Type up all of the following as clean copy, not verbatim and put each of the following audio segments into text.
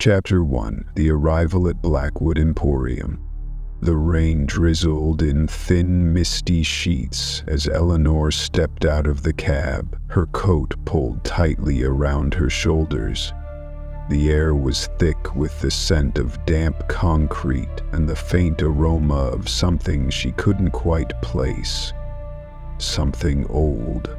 Chapter 1. The Arrival at Blackwood Emporium. The rain drizzled in thin, misty sheets as Eleanor stepped out of the cab, her coat pulled tightly around her shoulders. The air was thick with the scent of damp concrete and the faint aroma of something she couldn't quite place. Something old.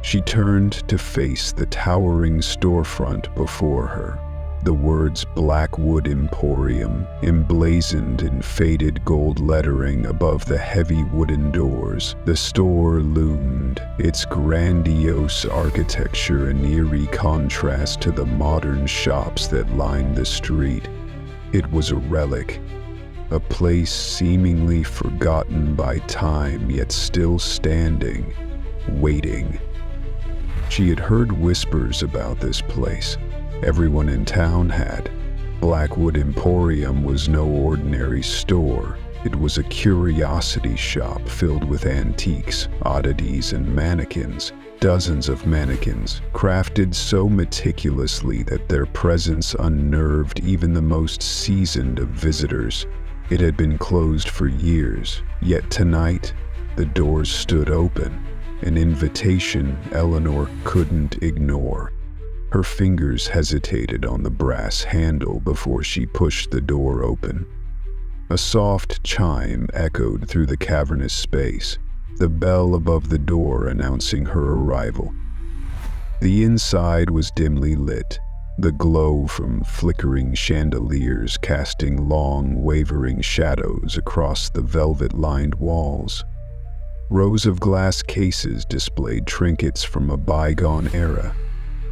She turned to face the towering storefront before her. The words Blackwood Emporium emblazoned in faded gold lettering above the heavy wooden doors. The store loomed, its grandiose architecture an eerie contrast to the modern shops that lined the street. It was a relic, a place seemingly forgotten by time, yet still standing, waiting. She had heard whispers about this place. Everyone in town had. Blackwood Emporium was no ordinary store. It was a curiosity shop filled with antiques, oddities, and mannequins. Dozens of mannequins, crafted so meticulously that their presence unnerved even the most seasoned of visitors. It had been closed for years, yet tonight, the doors stood open, an invitation Eleanor couldn't ignore. Her fingers hesitated on the brass handle before she pushed the door open. A soft chime echoed through the cavernous space, the bell above the door announcing her arrival. The inside was dimly lit, the glow from flickering chandeliers casting long, wavering shadows across the velvet-lined walls. Rows of glass cases displayed trinkets from a bygone era.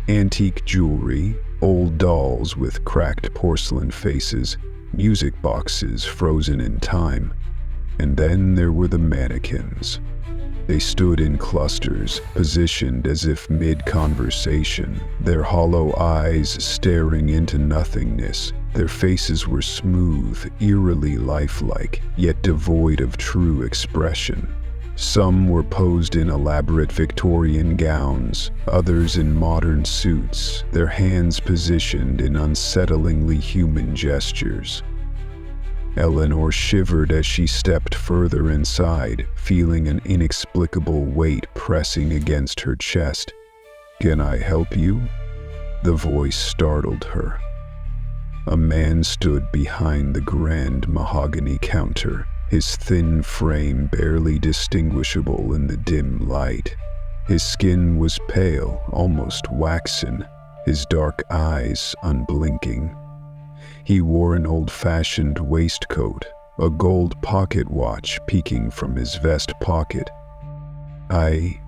Antique jewelry, old dolls with cracked porcelain faces, music boxes frozen in time. And then there were the mannequins. They stood in clusters, positioned as if mid-conversation, their hollow eyes staring into nothingness. Their faces were smooth, eerily lifelike, yet devoid of true expression. Some were posed in elaborate Victorian gowns, others in modern suits, their hands positioned in unsettlingly human gestures. Eleanor shivered as she stepped further inside, feeling an inexplicable weight pressing against her chest. "Can I help you?" The voice startled her. A man stood behind the grand mahogany counter, his thin frame barely distinguishable in the dim light. His skin was pale, almost waxen, his dark eyes unblinking. He wore an old-fashioned waistcoat, a gold pocket watch peeking from his vest pocket. I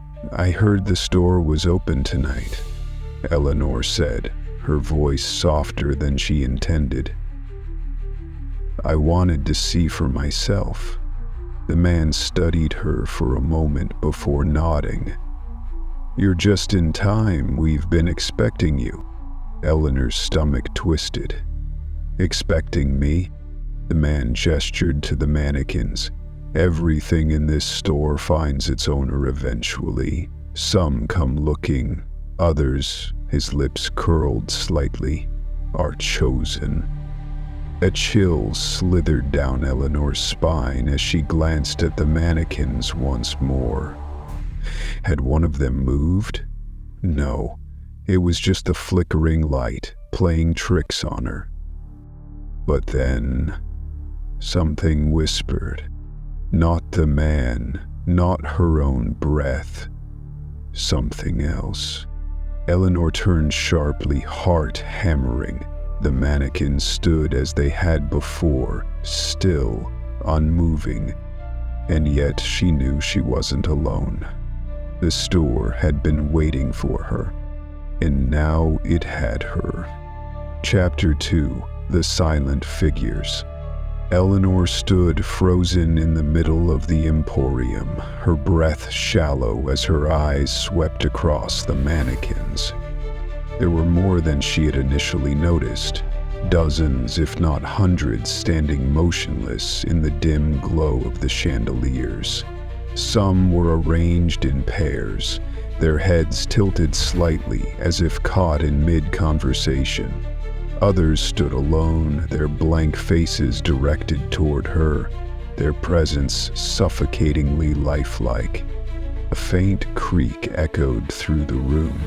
heard the store was open tonight," Eleanor said, her voice softer than she intended. "I wanted to see for myself." The man studied her for a moment before nodding. "You're just in time. We've been expecting you." Eleanor's stomach twisted. "Expecting me?" The man gestured to the mannequins. "Everything in this store finds its owner eventually. Some come looking, others," his lips curled slightly, "are chosen." A chill slithered down Eleanor's spine as she glanced at the mannequins once more. Had one of them moved? No, it was just the flickering light playing tricks on her. But then, something whispered. Not the man, not her own breath. Something else. Eleanor turned sharply, heart hammering. The mannequins stood as they had before, still, unmoving, and yet she knew she wasn't alone. The store had been waiting for her, and now it had her. Chapter 2. The Silent Figures. Eleanor stood frozen in the middle of the emporium, her breath shallow as her eyes swept across the mannequins. There were more than she had initially noticed, dozens if not hundreds standing motionless in the dim glow of the chandeliers. Some were arranged in pairs, their heads tilted slightly as if caught in mid-conversation. Others stood alone, their blank faces directed toward her, their presence suffocatingly lifelike. A faint creak echoed through the room.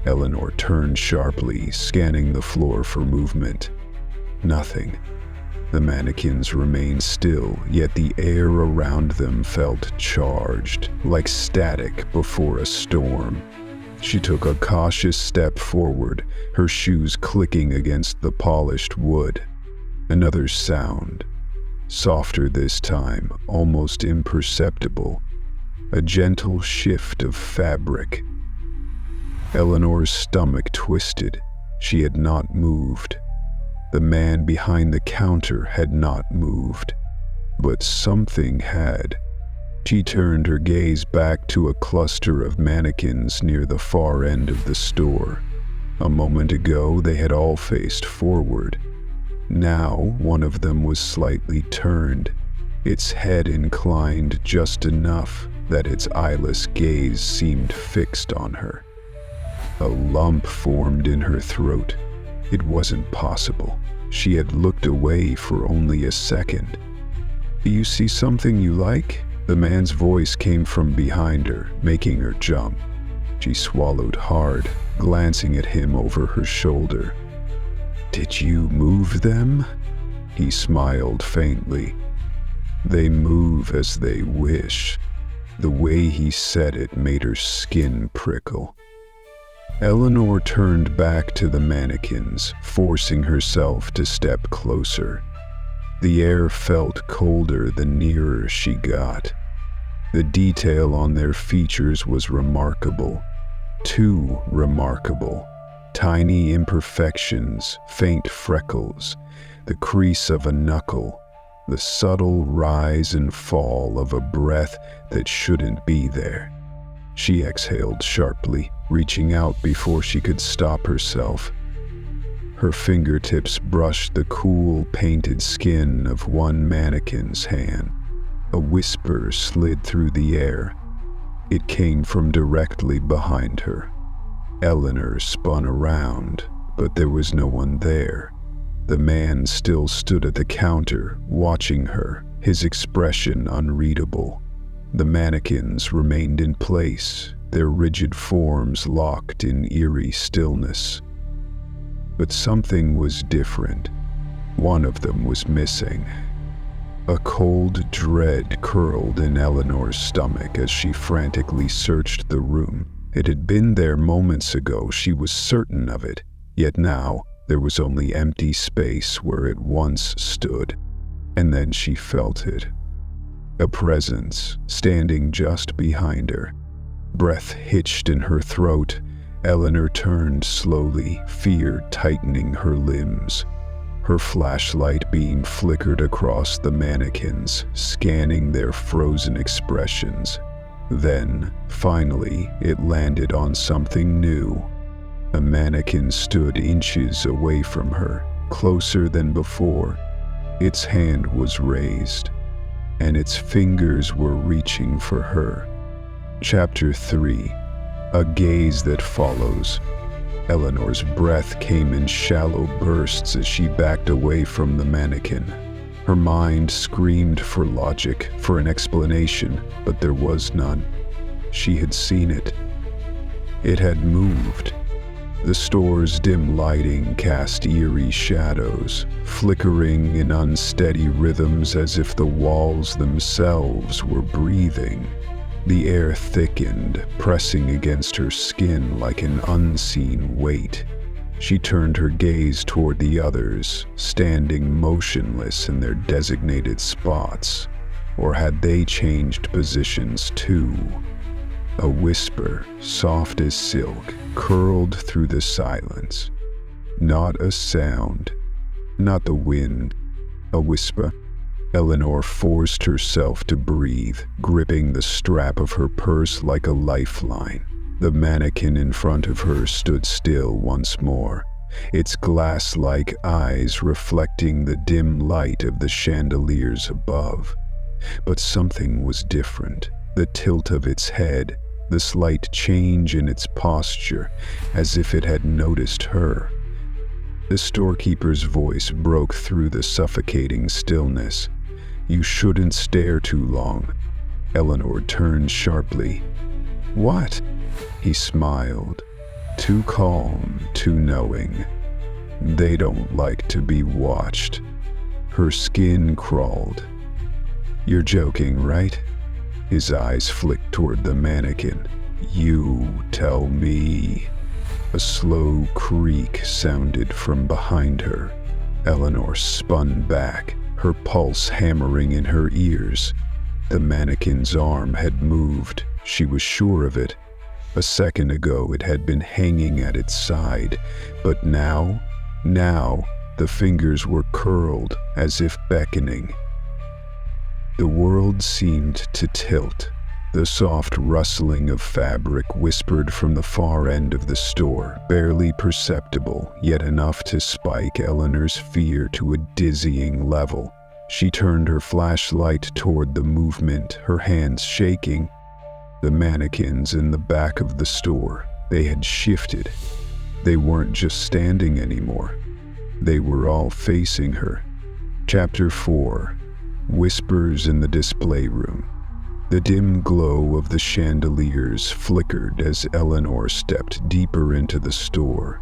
Eleanor turned sharply, scanning the floor for movement. Nothing. The mannequins remained still, yet the air around them felt charged, like static before a storm. She took a cautious step forward, her shoes clicking against the polished wood. Another sound, softer this time, almost imperceptible. A gentle shift of fabric. Eleanor's stomach twisted. She had not moved. The man behind the counter had not moved. But something had. She turned her gaze back to a cluster of mannequins near the far end of the store. A moment ago, they had all faced forward. Now, one of them was slightly turned, its head inclined just enough that its eyeless gaze seemed fixed on her. A lump formed in her throat. It wasn't possible. She had looked away for only a second. "Do you see something you like?" The man's voice came from behind her, making her jump. She swallowed hard, glancing at him over her shoulder. "Did you move them?" He smiled faintly. "They move as they wish." The way he said it made her skin prickle. Eleanor turned back to the mannequins, forcing herself to step closer. The air felt colder the nearer she got. The detail on their features was remarkable. Too remarkable. Tiny imperfections, faint freckles, the crease of a knuckle, the subtle rise and fall of a breath that shouldn't be there. She exhaled sharply, reaching out before she could stop herself. Her fingertips brushed the cool, painted skin of one mannequin's hand. A whisper slid through the air. It came from directly behind her. Eleanor spun around, but there was no one there. The man still stood at the counter, watching her, his expression unreadable. The mannequins remained in place, their rigid forms locked in eerie stillness. But something was different. One of them was missing. A cold dread curled in Eleanor's stomach as she frantically searched the room. It had been there moments ago, she was certain of it, yet now there was only empty space where it once stood. And then she felt it. A presence standing just behind her. Breath hitched in her throat. Eleanor turned slowly, fear tightening her limbs. Her flashlight beam flickered across the mannequins, scanning their frozen expressions. Then, finally, it landed on something new. A mannequin stood inches away from her, closer than before. Its hand was raised, and its fingers were reaching for her. Chapter 3. A Gaze That Follows. Eleanor's breath came in shallow bursts as she backed away from the mannequin. Her mind screamed for logic, for an explanation, but there was none. She had seen it. It had moved. The store's dim lighting cast eerie shadows, flickering in unsteady rhythms as if the walls themselves were breathing. The air thickened, pressing against her skin like an unseen weight. She turned her gaze toward the others, standing motionless in their designated spots. Or had they changed positions too? A whisper, soft as silk, curled through the silence. Not a sound, not the wind, a whisper. Eleanor forced herself to breathe, gripping the strap of her purse like a lifeline. The mannequin in front of her stood still once more, its glass-like eyes reflecting the dim light of the chandeliers above. But something was different. The tilt of its head, the slight change in its posture, as if it had noticed her. The storekeeper's voice broke through the suffocating stillness. "You shouldn't stare too long." Eleanor turned sharply. "What?" He smiled. Too calm, too knowing. "They don't like to be watched." Her skin crawled. "You're joking, right?" His eyes flicked toward the mannequin. "You tell me." A slow creak sounded from behind her. Eleanor spun back, her pulse hammering in her ears. The mannequin's arm had moved. She was sure of it. A second ago it had been hanging at its side, but now, the fingers were curled as if beckoning. The world seemed to tilt. The soft rustling of fabric whispered from the far end of the store, barely perceptible, yet enough to spike Eleanor's fear to a dizzying level. She turned her flashlight toward the movement, her hands shaking. The mannequins in the back of the store, they had shifted. They weren't just standing anymore. They were all facing her. Chapter 4. Whispers in the display room. The dim glow of the chandeliers flickered as Eleanor stepped deeper into the store,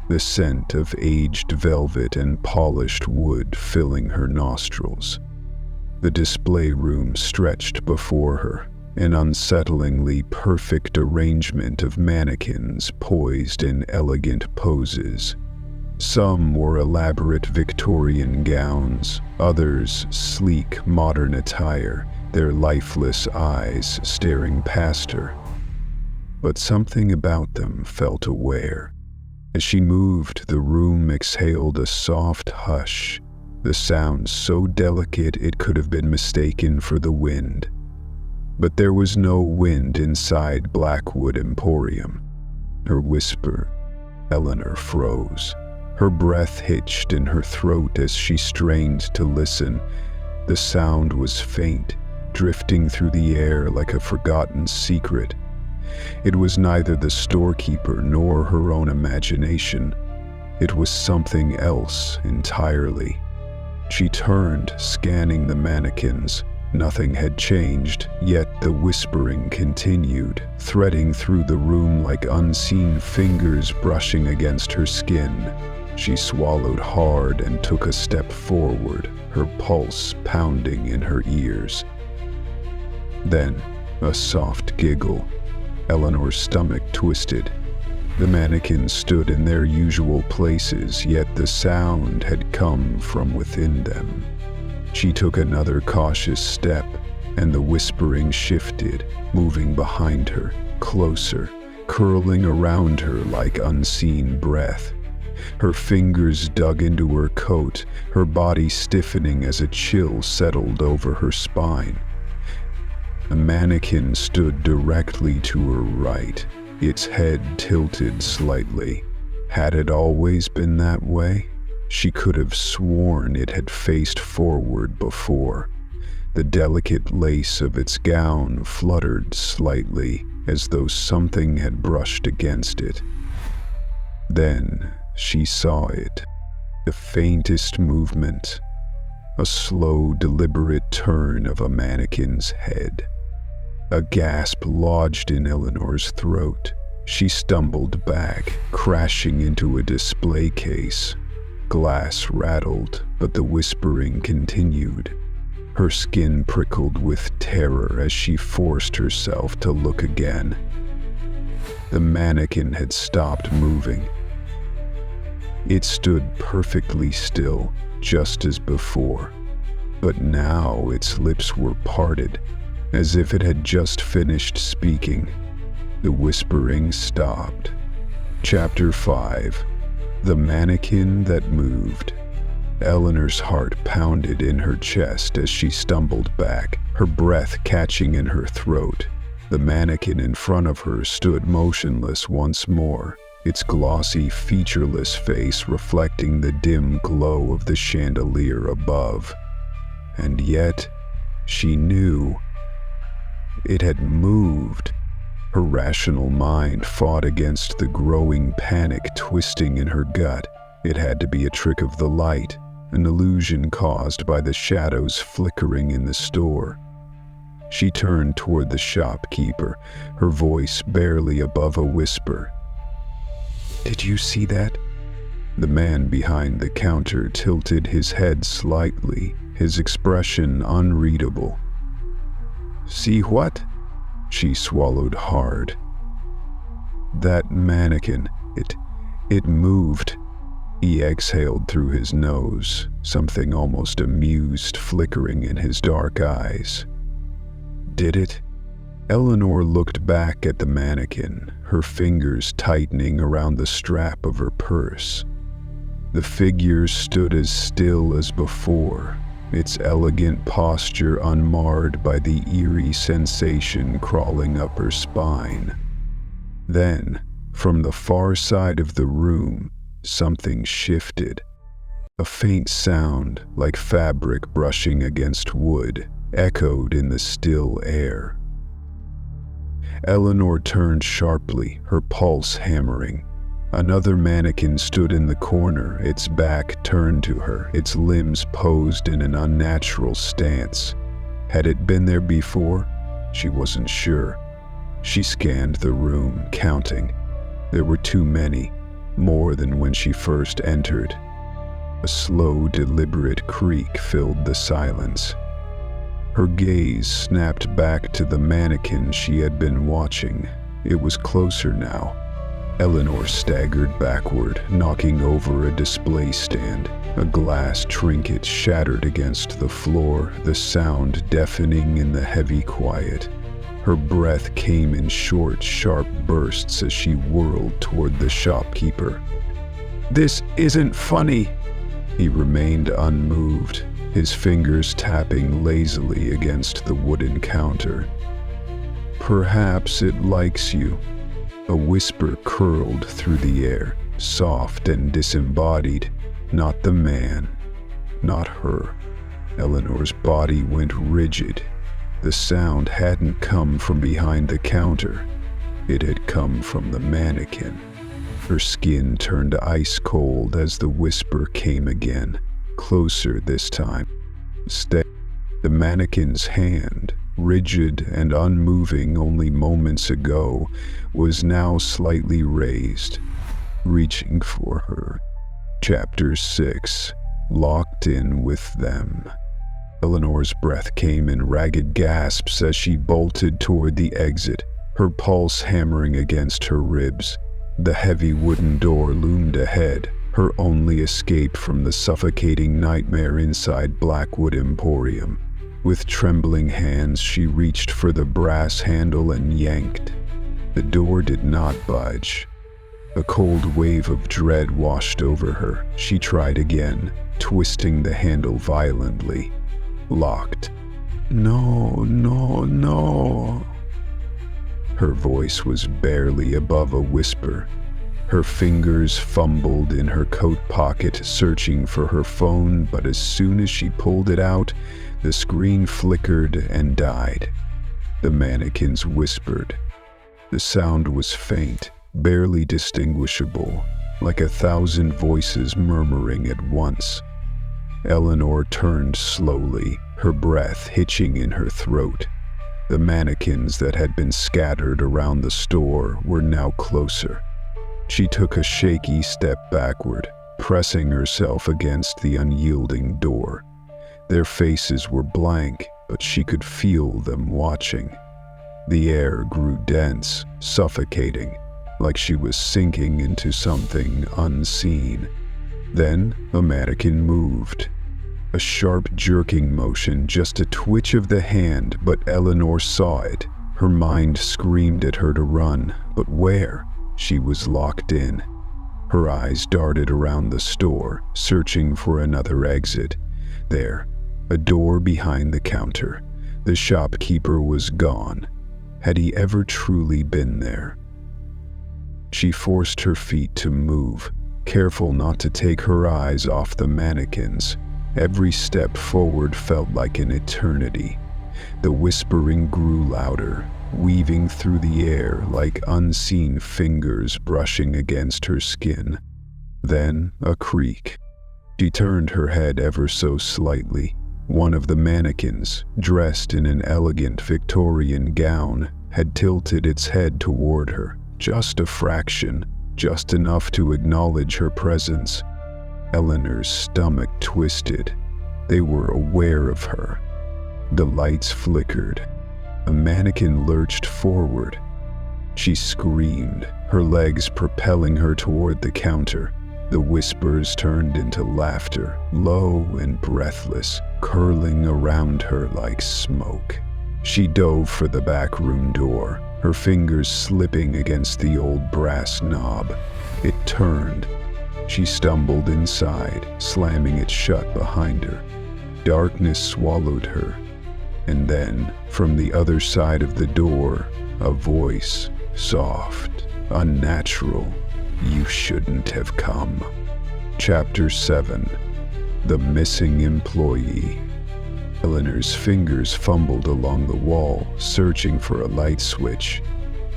the scent of aged velvet and polished wood filling her nostrils. The display room stretched before her, an unsettlingly perfect arrangement of mannequins poised in elegant poses. Some wore elaborate Victorian gowns, others sleek modern attire, their lifeless eyes staring past her. But something about them felt aware. As she moved, the room exhaled a soft hush, the sound so delicate it could have been mistaken for the wind. But there was no wind inside Blackwood Emporium. Her whisper, Eleanor froze. Her breath hitched in her throat as she strained to listen. The sound was faint, drifting through the air like a forgotten secret. It was neither the storekeeper nor her own imagination. It was something else entirely. She turned, scanning the mannequins. Nothing had changed, yet the whispering continued, threading through the room like unseen fingers brushing against her skin. She swallowed hard and took a step forward, her pulse pounding in her ears. Then, a soft giggle. Eleanor's stomach twisted. The mannequins stood in their usual places, yet the sound had come from within them. She took another cautious step, and the whispering shifted, moving behind her, closer, curling around her like unseen breath. Her fingers dug into her coat, her body stiffening as a chill settled over her spine. A mannequin stood directly to her right, its head tilted slightly. Had it always been that way? She could have sworn it had faced forward before. The delicate lace of its gown fluttered slightly, as though something had brushed against it. Then she saw it, the faintest movement, a slow, deliberate turn of a mannequin's head. A gasp lodged in Eleanor's throat. She stumbled back, crashing into a display case. Glass rattled, but the whispering continued. Her skin prickled with terror as she forced herself to look again. The mannequin had stopped moving. It stood perfectly still, just as before, but now its lips were parted, as if it had just finished speaking. The whispering stopped. Chapter 5. The Mannequin That Moved. Eleanor's heart pounded in her chest as she stumbled back, her breath catching in her throat. The mannequin in front of her stood motionless once more, its glossy, featureless face reflecting the dim glow of the chandelier above. And yet, she knew it had moved. Her rational mind fought against the growing panic twisting in her gut. It had to be a trick of the light, an illusion caused by the shadows flickering in the store. She turned toward the shopkeeper, her voice barely above a whisper. "Did you see that?" The man behind the counter tilted his head slightly, his expression unreadable. "See what?" She swallowed hard. "That mannequin, it moved." He exhaled through his nose, something almost amused flickering in his dark eyes. "Did it?" Eleanor looked back at the mannequin, her fingers tightening around the strap of her purse. The figure stood as still as before, its elegant posture unmarred by the eerie sensation crawling up her spine. Then, from the far side of the room, something shifted. A faint sound, like fabric brushing against wood, echoed in the still air. Eleanor turned sharply, her pulse hammering. Another mannequin stood in the corner, its back turned to her, its limbs posed in an unnatural stance. Had it been there before? She wasn't sure. She scanned the room, counting. There were too many, more than when she first entered. A slow, deliberate creak filled the silence. Her gaze snapped back to the mannequin she had been watching. It was closer now. Eleanor staggered backward, knocking over a display stand. A glass trinket shattered against the floor, the sound deafening in the heavy quiet. Her breath came in short, sharp bursts as she whirled toward the shopkeeper. "This isn't funny." He remained unmoved, his fingers tapping lazily against the wooden counter. "Perhaps it likes you." A whisper curled through the air, soft and disembodied. Not the man, not her. Eleanor's body went rigid. The sound hadn't come from behind the counter. It had come from the mannequin. Her skin turned ice cold as the whisper came again, closer this time. Stay. The mannequin's hand, rigid and unmoving only moments ago, was now slightly raised, reaching for her. Chapter 6. Locked in with them. Eleanor's breath came in ragged gasps as she bolted toward the exit, her pulse hammering against her ribs. The heavy wooden door loomed ahead, her only escape from the suffocating nightmare inside Blackwood Emporium. With trembling hands, she reached for the brass handle and yanked. The door did not budge. A cold wave of dread washed over her. She tried again, twisting the handle violently. Locked. "No, no, no." Her voice was barely above a whisper. Her fingers fumbled in her coat pocket, searching for her phone, but as soon as she pulled it out, the screen flickered and died. The mannequins whispered. The sound was faint, barely distinguishable, like 1,000 voices murmuring at once. Eleanor turned slowly, her breath hitching in her throat. The mannequins that had been scattered around the store were now closer. She took a shaky step backward, pressing herself against the unyielding door. Their faces were blank, but she could feel them watching. The air grew dense, suffocating, like she was sinking into something unseen. Then a mannequin moved. A sharp jerking motion, just a twitch of the hand, but Eleanor saw it. Her mind screamed at her to run, but where? She was locked in. Her eyes darted around the store, searching for another exit. There, a door behind the counter. The shopkeeper was gone. Had he ever truly been there? She forced her feet to move, careful not to take her eyes off the mannequins. Every step forward felt like an eternity. The whispering grew louder, weaving through the air like unseen fingers brushing against her skin. Then a creak. She turned her head ever so slightly. One of the mannequins, dressed in an elegant Victorian gown, had tilted its head toward her, just a fraction, just enough to acknowledge her presence. Eleanor's stomach twisted. They were aware of her. The lights flickered. A mannequin lurched forward. She screamed, her legs propelling her toward the counter. The whispers turned into laughter, low and breathless, curling around her like smoke. She dove for the back room door, her fingers slipping against the old brass knob. It turned. She stumbled inside, slamming it shut behind her. Darkness swallowed her. And then, from the other side of the door, a voice, soft, unnatural. You shouldn't have come. Chapter 7. The Missing Employee. Eleanor's fingers fumbled along the wall, searching for a light switch.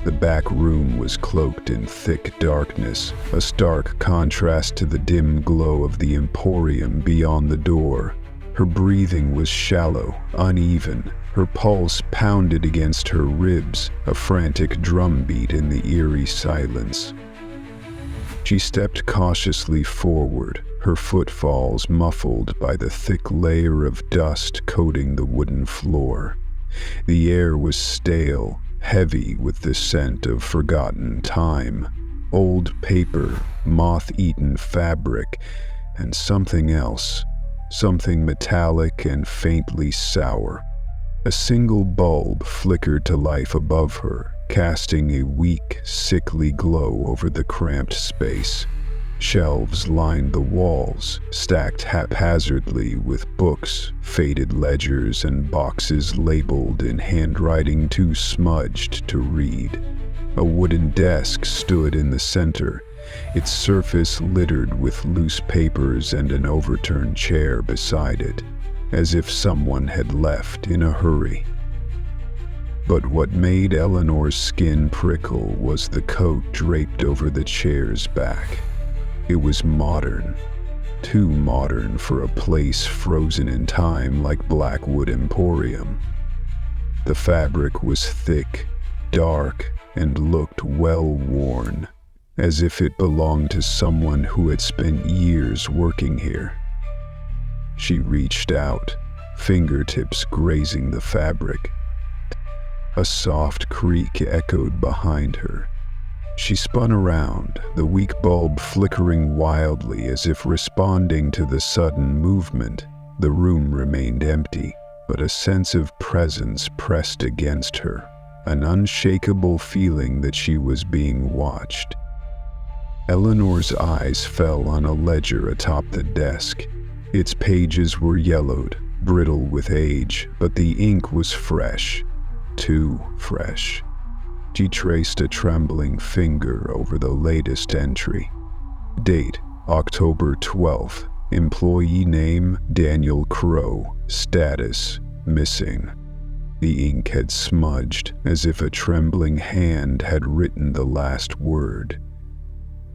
The back room was cloaked in thick darkness, a stark contrast to the dim glow of the Emporium beyond the door. Her breathing was shallow, uneven. Her pulse pounded against her ribs, a frantic drumbeat in the eerie silence. She stepped cautiously forward, her footfalls muffled by the thick layer of dust coating the wooden floor. The air was stale, heavy with the scent of forgotten time, old paper, moth-eaten fabric, and something else, something metallic and faintly sour. A single bulb flickered to life above her, casting a weak, sickly glow over the cramped space. Shelves lined the walls, stacked haphazardly with books, faded ledgers, and boxes labeled in handwriting too smudged to read. A wooden desk stood in the center, its surface littered with loose papers and an overturned chair beside it, as if someone had left in a hurry. But what made Eleanor's skin prickle was the coat draped over the chair's back. It was modern, too modern for a place frozen in time like Blackwood Emporium. The fabric was thick, dark, and looked well-worn, as if it belonged to someone who had spent years working here. She reached out, fingertips grazing the fabric. A soft creak echoed behind her. She spun around, the weak bulb flickering wildly as if responding to the sudden movement. The room remained empty, but a sense of presence pressed against her, an unshakable feeling that she was being watched. Eleanor's eyes fell on a ledger atop the desk. Its pages were yellowed, brittle with age, but the ink was fresh. Too fresh. She traced a trembling finger over the latest entry. Date, October 12th. Employee name, Daniel Crow. Status, missing. The ink had smudged, as if a trembling hand had written the last word.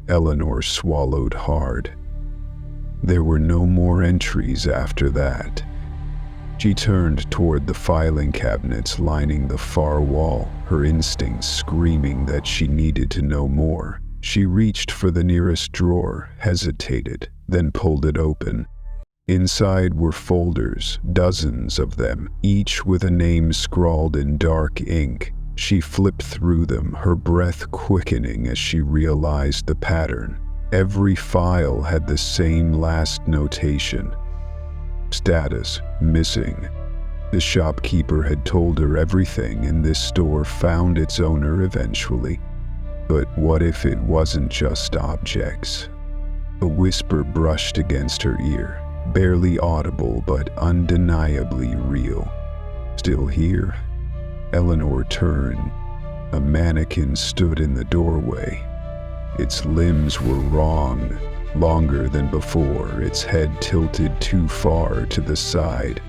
Eleanor swallowed hard. There were no more entries after that. She turned toward the filing cabinets lining the far wall, her instincts screaming that she needed to know more. She reached for the nearest drawer, hesitated, then pulled it open. Inside were folders, dozens of them, each with a name scrawled in dark ink. She flipped through them, her breath quickening as she realized the pattern. Every file had the same last notation. Status, missing. The shopkeeper had told her everything, and this store found its owner eventually. But what if it wasn't just objects? A whisper brushed against her ear, barely audible but undeniably real. Still here? Eleanor turned. A mannequin stood in the doorway. Its limbs were wrong, longer than before, its head tilted too far to the side,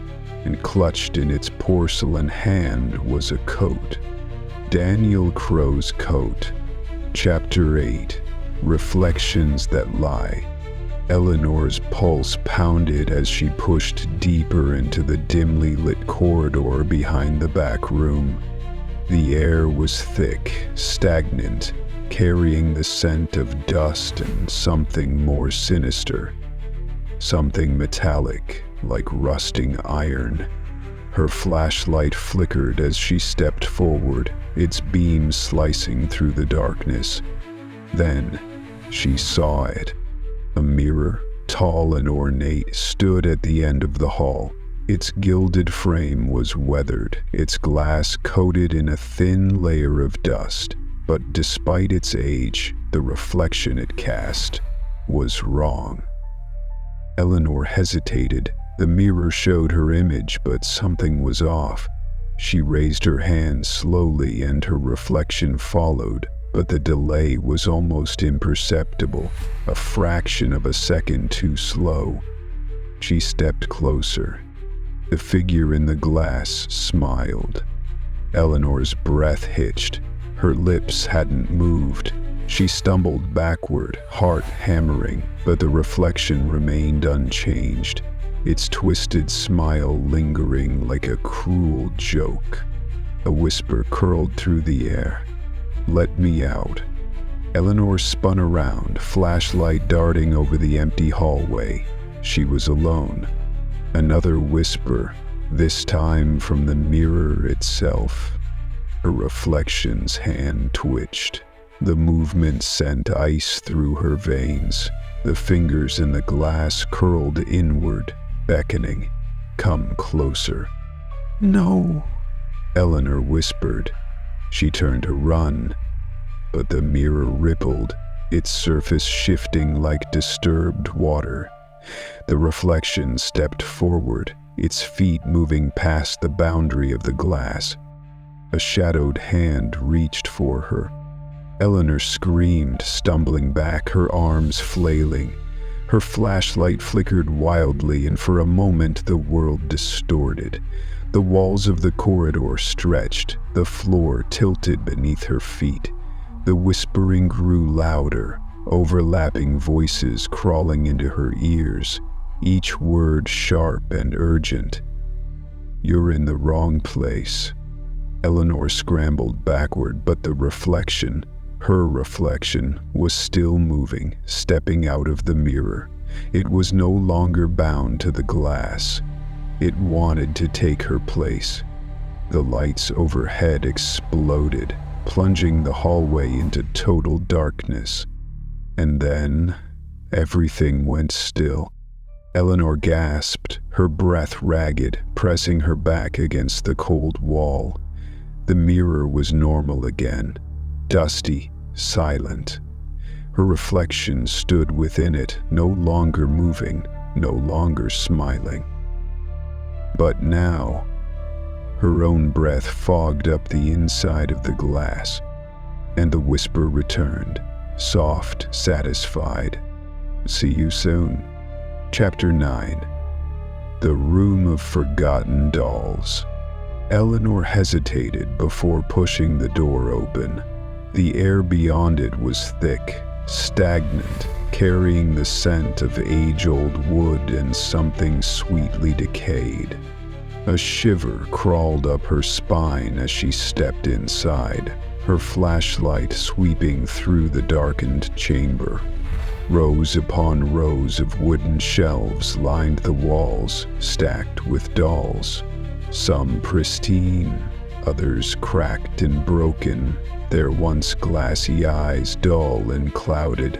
and clutched in its porcelain hand was a coat. Daniel Crow's coat. Chapter 8. Reflections That Lie. Eleanor's pulse pounded as she pushed deeper into the dimly lit corridor behind the back room. The air was thick, stagnant, carrying the scent of dust and something more sinister. Something metallic, like rusting iron. Her flashlight flickered as she stepped forward, its beam slicing through the darkness. Then, she saw it. A mirror, tall and ornate, stood at the end of the hall. Its gilded frame was weathered, its glass coated in a thin layer of dust. But despite its age, the reflection it cast was wrong. Eleanor hesitated. The mirror showed her image, but something was off. She raised her hand slowly and her reflection followed, but the delay was almost imperceptible, a fraction of a second too slow. She stepped closer. The figure in the glass smiled. Eleanor's breath hitched. Her lips hadn't moved. She stumbled backward, heart hammering, but the reflection remained unchanged, its twisted smile lingering like a cruel joke. A whisper curled through the air. "Let me out." Eleanor spun around, flashlight darting over the empty hallway. She was alone. Another whisper, this time from the mirror itself. Her reflection's hand twitched. The movement sent ice through her veins. The fingers in the glass curled inward, beckoning. "Come closer." "No," Eleanor whispered. She turned to run, but the mirror rippled, its surface shifting like disturbed water. The reflection stepped forward, its feet moving past the boundary of the glass. A shadowed hand reached for her. Eleanor screamed, stumbling back, her arms flailing. Her flashlight flickered wildly, and for a moment the world distorted. The walls of the corridor stretched, the floor tilted beneath her feet. The whispering grew louder, overlapping voices crawling into her ears, each word sharp and urgent. "You're in the wrong place." Eleanor scrambled backward, but the reflection, her reflection, was still moving, stepping out of the mirror. It was no longer bound to the glass. It wanted to take her place. The lights overhead exploded, plunging the hallway into total darkness. And then, everything went still. Eleanor gasped, her breath ragged, pressing her back against the cold wall. The mirror was normal again, dusty, silent. Her reflection stood within it, no longer moving, no longer smiling. But now, her own breath fogged up the inside of the glass, and the whisper returned, soft, satisfied. "See you soon." Chapter 9. The Room of Forgotten Dolls. Eleanor hesitated before pushing the door open. The air beyond it was thick, stagnant, carrying the scent of age-old wood and something sweetly decayed. A shiver crawled up her spine as she stepped inside, her flashlight sweeping through the darkened chamber. Rows upon rows of wooden shelves lined the walls, stacked with dolls. Some pristine, others cracked and broken, their once glassy eyes dull and clouded.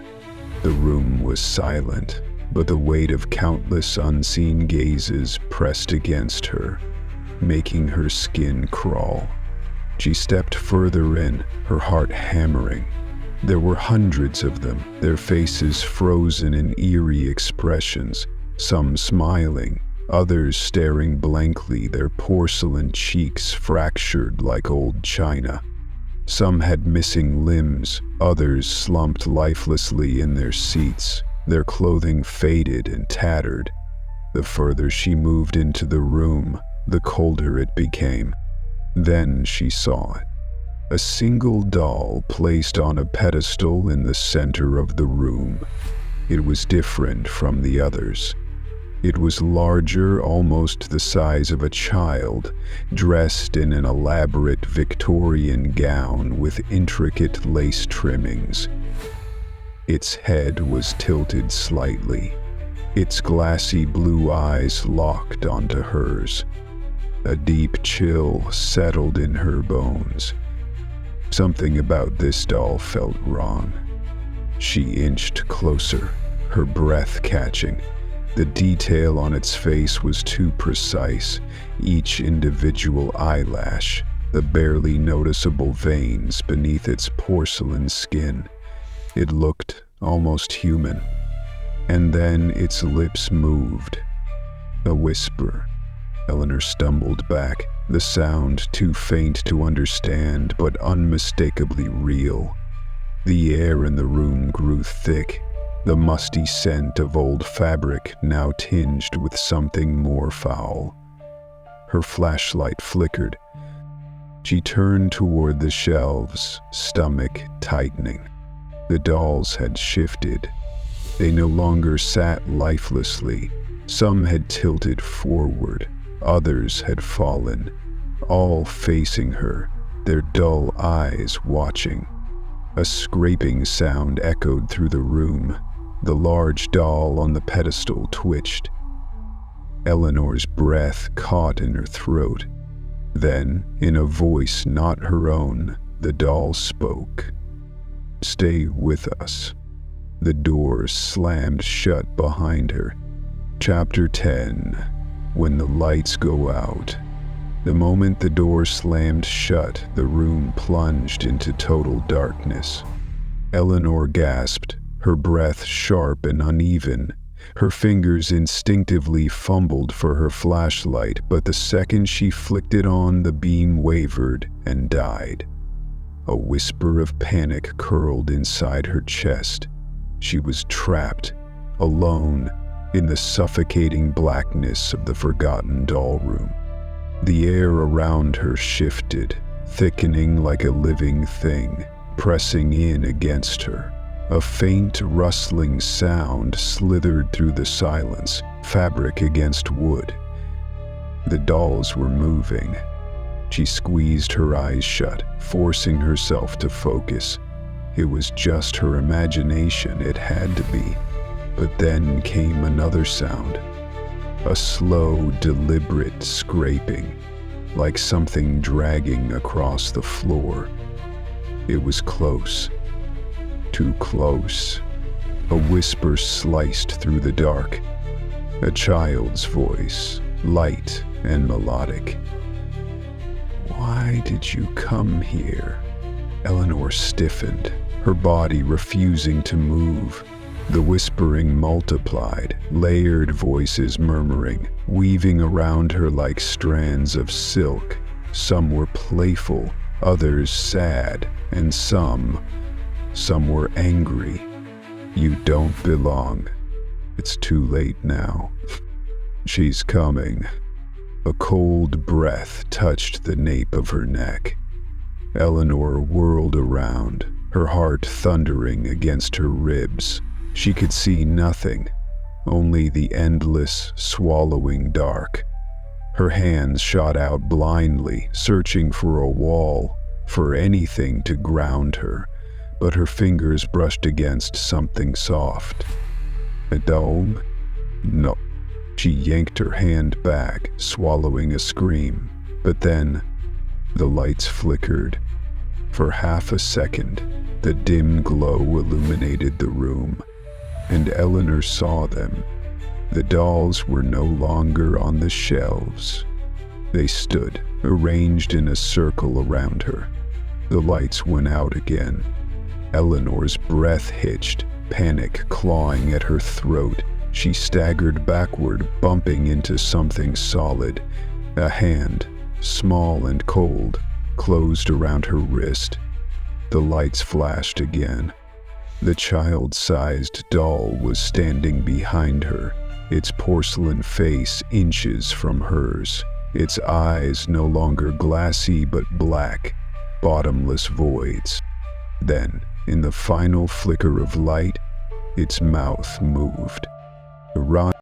The room was silent, but the weight of countless unseen gazes pressed against her, making her skin crawl. She stepped further in, her heart hammering. There were hundreds of them, their faces frozen in eerie expressions, some smiling, others staring blankly, their porcelain cheeks fractured like old china. Some had missing limbs, others slumped lifelessly in their seats, their clothing faded and tattered. The further she moved into the room, the colder it became. Then she saw it. A single doll placed on a pedestal in the center of the room. It was different from the others. It was larger, almost the size of a child, dressed in an elaborate Victorian gown with intricate lace trimmings. Its head was tilted slightly, its glassy blue eyes locked onto hers. A deep chill settled in her bones. Something about this doll felt wrong. She inched closer, her breath catching. The detail on its face was too precise, each individual eyelash, the barely noticeable veins beneath its porcelain skin. It looked almost human. And then its lips moved. A whisper. Eleanor stumbled back, the sound too faint to understand, but unmistakably real. The air in the room grew thick, the musty scent of old fabric now tinged with something more foul. Her flashlight flickered. She turned toward the shelves, stomach tightening. The dolls had shifted. They no longer sat lifelessly. Some had tilted forward, others had fallen, all facing her, their dull eyes watching. A scraping sound echoed through the room. The large doll on the pedestal twitched. Eleanor's breath caught in her throat. Then, in a voice not her own, the doll spoke. "Stay with us." The door slammed shut behind her. Chapter 10. When the lights go out. The moment the door slammed shut, the room plunged into total darkness. Eleanor gasped, her breath sharp and uneven. Her fingers instinctively fumbled for her flashlight, but the second she flicked it on, the beam wavered and died. A whisper of panic curled inside her chest. She was trapped, alone, in the suffocating blackness of the forgotten doll room. The air around her shifted, thickening like a living thing, pressing in against her. A faint rustling sound slithered through the silence, fabric against wood. The dolls were moving. She squeezed her eyes shut, forcing herself to focus. It was just her imagination, it had to be. But then came another sound. A slow, deliberate scraping, like something dragging across the floor. It was close. Too close. A whisper sliced through the dark. A child's voice, light and melodic. "Why did you come here?" Eleanor stiffened, her body refusing to move. The whispering multiplied, layered voices murmuring, weaving around her like strands of silk. Some were playful, others sad, and some were angry. "You don't belong. It's too late now. She's coming." A cold breath touched the nape of her neck. Eleanor whirled around, her heart thundering against her ribs. She could see nothing, only the endless, swallowing dark. Her hands shot out blindly, searching for a wall, for anything to ground her, but her fingers brushed against something soft. A dome? No. She yanked her hand back, swallowing a scream, but then the lights flickered. For half a second, the dim glow illuminated the room, and Eleanor saw them. The dolls were no longer on the shelves. They stood, arranged in a circle around her. The lights went out again. Eleanor's breath hitched, panic clawing at her throat. She staggered backward, bumping into something solid. A hand, small and cold, closed around her wrist. The lights flashed again. The child-sized doll was standing behind her, its porcelain face inches from hers, its eyes no longer glassy but black, bottomless voids. Then, in the final flicker of light, Its mouth moved. The rod